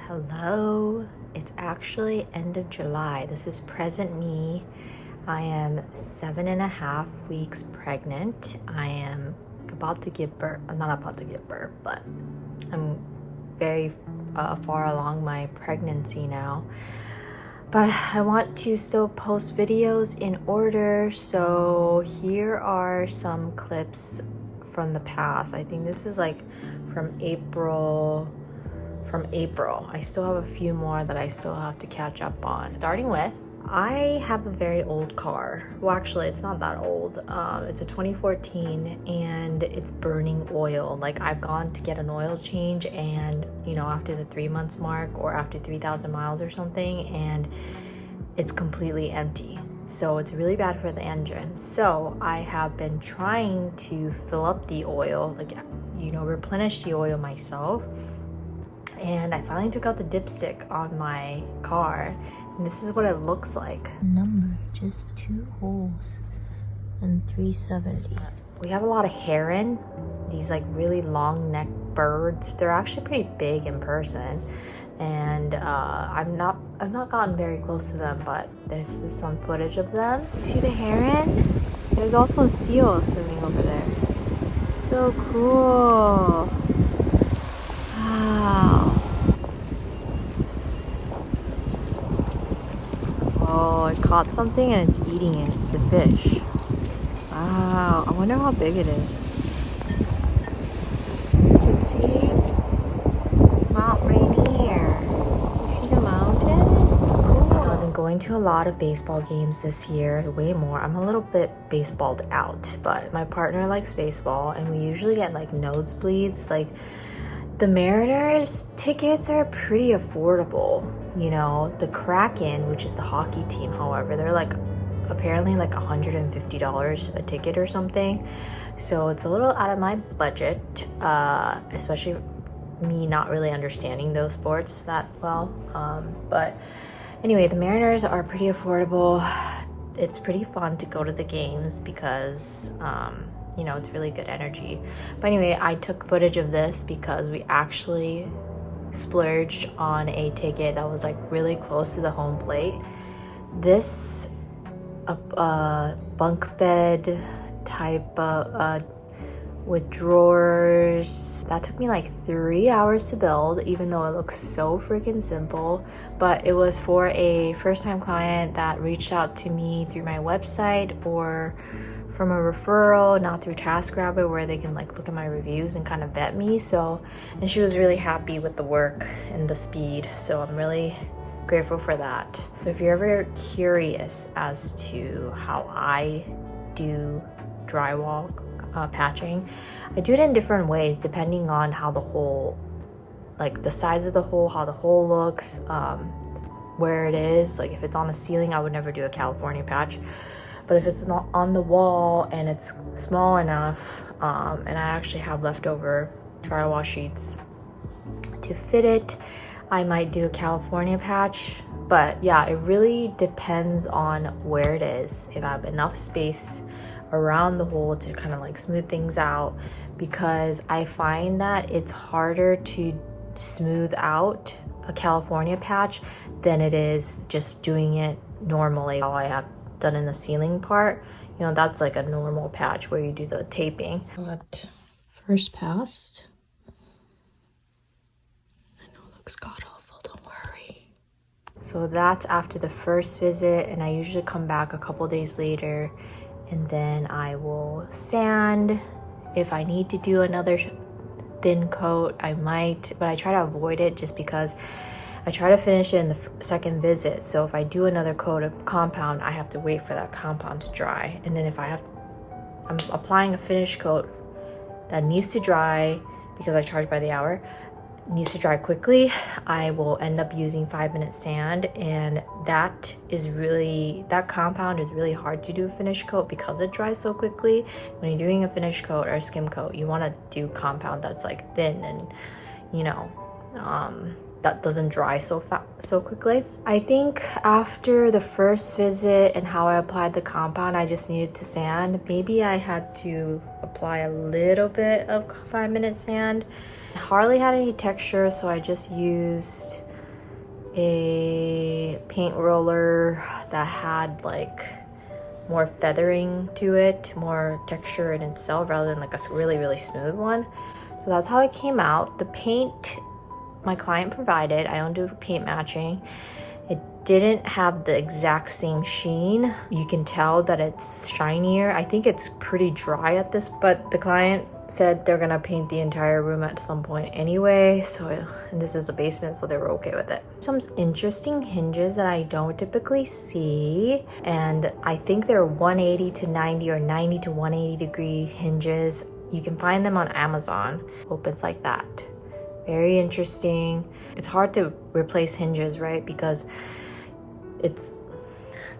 Hello, it's actually end of July. This is present me. I am 7.5 weeks pregnant. I am about to give birth. I'm not about to give birth, but I'm very far along my pregnancy now. But I want to still post videos in order, so here are some clips from the past. I think this is like from April. I still have a few more that I still have to catch up on. Starting with, I have a very old car. Well, actually, it's not that old. It's a 2014 and it's burning oil. Like, I've gone to get an oil change and, you know, after the 3 months mark or after 3,000 miles or something, and it's completely empty. So it's really bad for the engine. So I have been trying to fill up the oil, like, you know, replenish the oil myself. And I finally took out the dipstick on my car, and this is what it looks like. Number, just 2 holes and 370. We have a lot of heron, these like really long neck birds. They're actually pretty big in person, and I've not gotten very close to them, but there's some footage of them. You see the heron? There's also a seal swimming over there. So cool. Wow. Oh, it caught something and it's eating it. It's a fish. Wow. I wonder how big it is. You can see Mount Rainier. You see the mountain? Cool. I've been going to a lot of baseball games this year, way more. I'm a little bit baseballed out, but my partner likes baseball and we usually get like nosebleeds. Like, the Mariners tickets are pretty affordable, you know. The Kraken, which is the hockey team, however, they're like apparently like $150 a ticket or something. So it's a little out of my budget, especially me not really understanding those sports that well. But anyway, the Mariners are pretty affordable. It's pretty fun to go to the games because you know, it's really good energy. But anyway, I took footage of this because we actually splurged on a ticket that was like really close to the home plate. This bunk bed type with drawers, that took me like 3 hours to build, even though it looks so freaking simple. But it was for a first-time client that reached out to me through my website or from a referral, not through TaskRabbit, where they can like look at my reviews and kind of vet me. So, and she was really happy with the work and the speed, so I'm really grateful for that. If you're ever curious as to how I do drywall patching, I do it in different ways depending on how the hole, like the size of the hole, how the hole looks, where it is. Like if it's on the ceiling, I would never do a California patch. But if it's not on the wall and it's small enough, and I actually have leftover drywall sheets to fit it, I might do a California patch. But yeah, it really depends on where it is. If I have enough space around the hole to kind of like smooth things out, because I find that it's harder to smooth out a California patch than it is just doing it normally. All I have done in the ceiling part, you know, that's like a normal patch where you do the taping. But first pass, I know it looks god awful, don't worry. So that's after the first visit, and I usually come back a couple days later and then I will sand. If I need to do another thin coat, I might, but I try to avoid it just because I try to finish it in the second visit. So if I do another coat of compound, I have to wait for that compound to dry. And then if I'm applying a finish coat that needs to dry, because I charge by the hour, needs to dry quickly, I will end up using 5-minute sand. And that compound is really hard to do a finish coat because it dries so quickly. When you're doing a finish coat or a skim coat, you want to do compound that's like thin and, you know, that doesn't dry so quickly. I think after the first visit and how I applied the compound, I just needed to sand. Maybe I had to apply a little bit of 5-minute sand. I hardly had any texture, so I just used a paint roller that had like more feathering to it, more texture in itself rather than like a really smooth one. So that's how it came out. The paint my client provided, I don't do paint matching. It didn't have the exact same sheen. You can tell that it's shinier. I think it's pretty dry at this, but the client said they're gonna paint the entire room at some point anyway, so, and this is the basement, so they were okay with it. Some interesting hinges that I don't typically see, and I think they're 180 to 90 or 90 to 180 degree hinges. You can find them on Amazon. Opens like that. Very interesting. It's hard to replace hinges, right? Because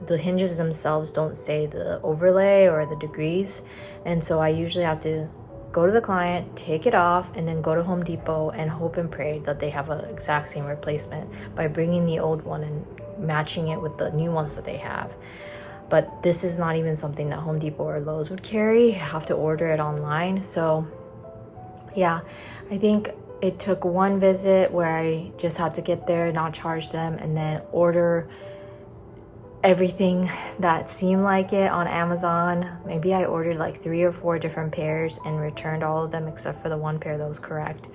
the hinges themselves don't say the overlay or the degrees, and so I usually have to go to the client, take it off, and then go to Home Depot and hope and pray that they have an exact same replacement by bringing the old one and matching it with the new ones that they have. But this is not even something that Home Depot or Lowe's would carry. You have to order it online. So yeah, I think it took one visit where I just had to get there, not charge them, and then order everything that seemed like it on Amazon. Maybe I ordered like 3 or 4 different pairs and returned all of them except for the one pair that was correct.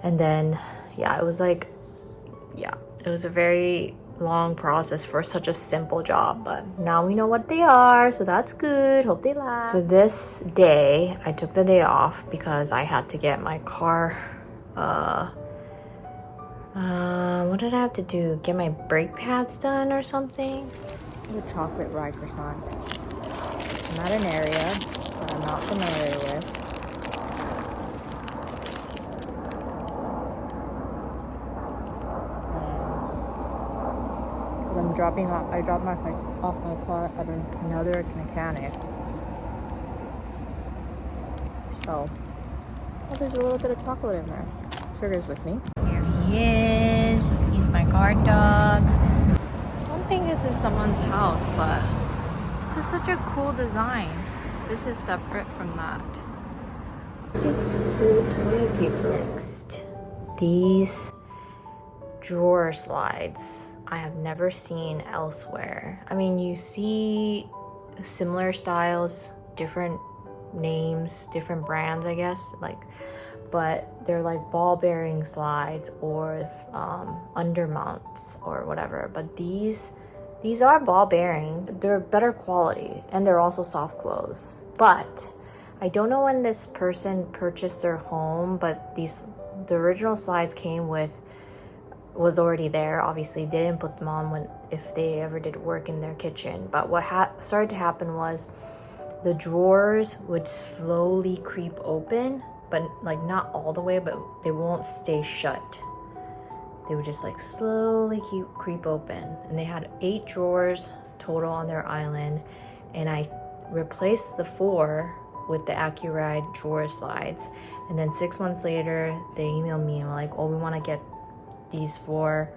And then yeah, it was like, yeah, it was a very long process for such a simple job, but now we know what they are, so that's good. Hope they last. So this day I took the day off because I had to get my car what did I have to do? Get my brake pads done or something? The chocolate rye croissant. I'm at an area that I'm not familiar with. I dropped off my car at another mechanic. So, oh, there's a little bit of chocolate in there. Sugar's with me. Here he is. He's my guard dog. I don't think this is someone's house, but this is such a cool design. This is separate from that. This cool toilet paper. Next, these drawer slides I have never seen elsewhere. I mean, you see similar styles, different names, different brands, I guess, like, but they're like ball bearing slides or undermounts or whatever. But these are ball bearing. They're better quality and they're also soft close. But I don't know when this person purchased their home, but the original slides was already there. Obviously they didn't put them on if they ever did work in their kitchen. But what started to happen was the drawers would slowly creep open, but like not all the way, but they won't stay shut. They would just like slowly creep open. And they had 8 drawers total on their island, and I replaced the 4 with the AccuRide drawer slides. And then 6 months later they emailed me and were like, oh, we want to get these 4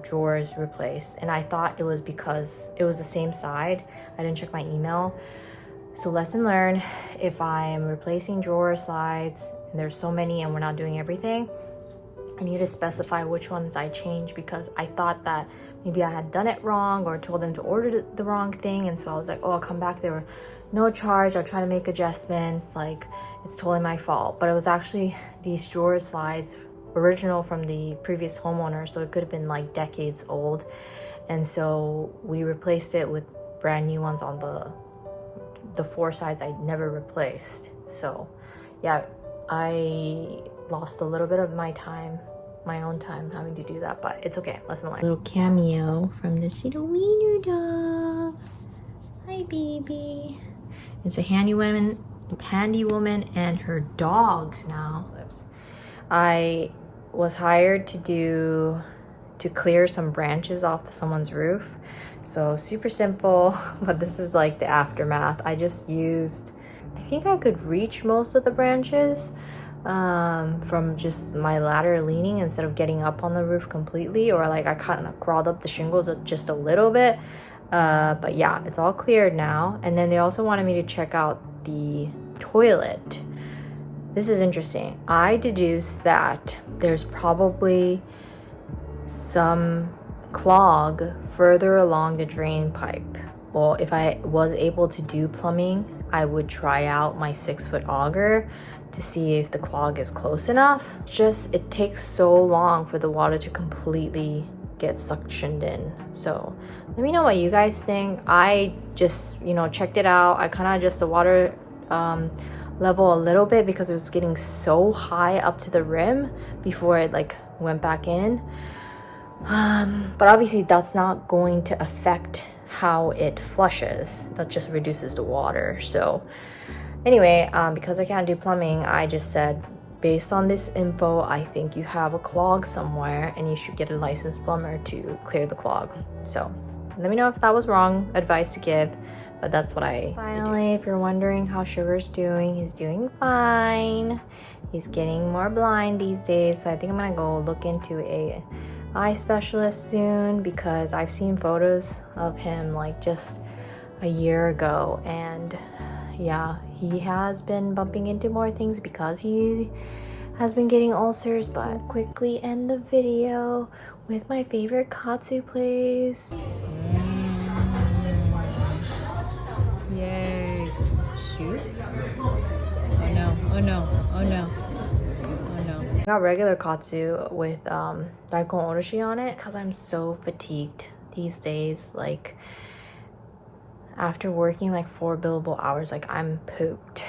drawers replaced. And I thought it was because it was the same side. I didn't check my email. So lesson learned, if I'm replacing drawer slides and there's so many and we're not doing everything, I need to specify which ones I change, because I thought that maybe I had done it wrong or told them to order the wrong thing. And so I was like, oh, I'll come back, there were no charge, I'll try to make adjustments, like it's totally my fault. But it was actually these drawer slides, original from the previous homeowner, so it could have been like decades old. And so we replaced it with brand new ones on the 4 sides I never replaced. So yeah, I lost a little bit of my own time having to do that, but it's okay. Lesson learned. Little cameo from this little wiener dog. Hi, baby. It's a handywoman and her dogs now. I was hired to clear some branches off someone's roof. So super simple, but this is like the aftermath. I think I could reach most of the branches from just my ladder leaning instead of getting up on the roof completely, or like I kind of crawled up the shingles just a little bit. But yeah, it's all cleared now. And then they also wanted me to check out the toilet. This is interesting. I deduced that there's probably some clog further along the drain pipe. Well, if I was able to do plumbing, I would try out my 6-foot auger to see if the clog is close enough. Just, it takes so long for the water to completely get suctioned in. So let me know what you guys think. I just, you know, checked it out. I kind of adjusted the water level a little bit because it was getting so high up to the rim before it like went back in. But obviously that's not going to affect how it flushes. That just reduces the water. So anyway, because I can't do plumbing, I just said, based on this info, I think you have a clog somewhere and you should get a licensed plumber to clear the clog. So let me know if that was wrong advice to give, but that's what I finally, if you're wondering how Sugar's doing, he's doing fine. He's getting more blind these days, so I think I'm gonna go look into a eye specialist soon, because I've seen photos of him like just a year ago, and yeah, he has been bumping into more things because he has been getting ulcers. But I'll quickly end the video with my favorite katsu place. Yay. Shoot. Oh no, oh no, oh no, oh no. I got regular katsu with daikon oroshi on it because I'm so fatigued these days. Like, after working like 4 billable hours, like I'm pooped.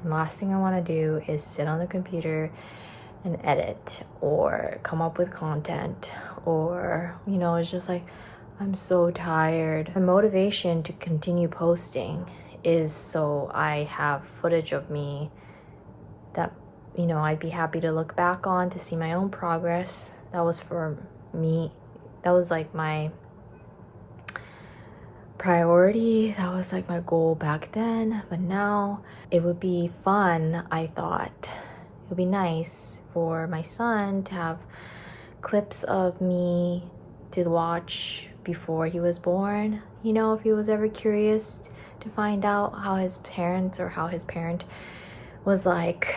And the last thing I want to do is sit on the computer and edit or come up with content, or, you know, it's just like, I'm so tired. My motivation to continue posting is so I have footage of me that, you know, I'd be happy to look back on to see my own progress. That was for me. That was like my priority. That was like my goal back then. But now it would be fun. I thought it would be nice for my son to have clips of me to watch before he was born. You know, if he was ever curious to find out how his parents or how his parent was like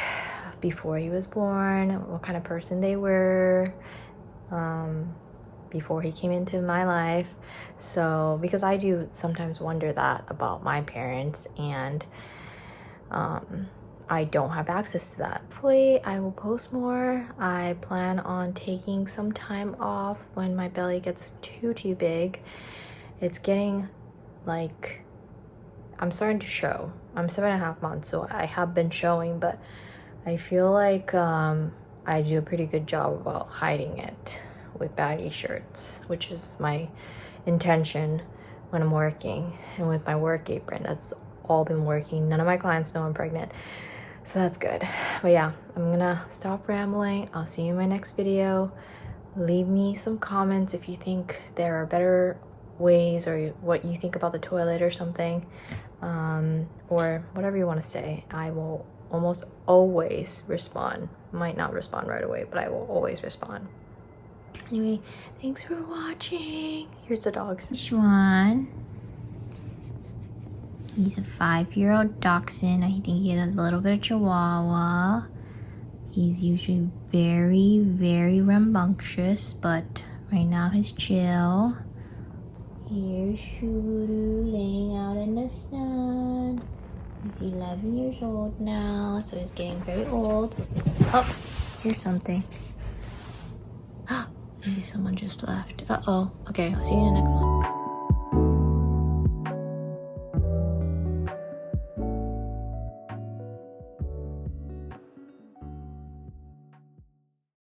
before he was born, what kind of person they were before he came into my life. So because I do sometimes wonder that about my parents, and I don't have access to that. Hopefully I will post more. I plan on taking some time off when my belly gets too big. It's getting like, I'm starting to show. I'm 7.5 months, so I have been showing, but I feel like I do a pretty good job about hiding it with baggy shirts, which is my intention when I'm working. And with my work apron, that's all been working. None of my clients know I'm pregnant, so that's good. But yeah, I'm gonna stop rambling. I'll see you in my next video. Leave me some comments if you think there are better ways, or what you think about the toilet or something, or whatever you want to say. I will almost always respond. Might not respond right away, but I will always respond. Anyway, thanks for watching. Here's the dogs. Schwan. He's a 5-year-old dachshund. I think he has a little bit of Chihuahua. He's usually very, very rambunctious, but right now he's chill. Here's Shuru laying out in the sun. He's 11 years old now, so he's getting very old. Oh, here's something. Maybe someone just left. Uh-oh. Okay, I'll see you in the next one.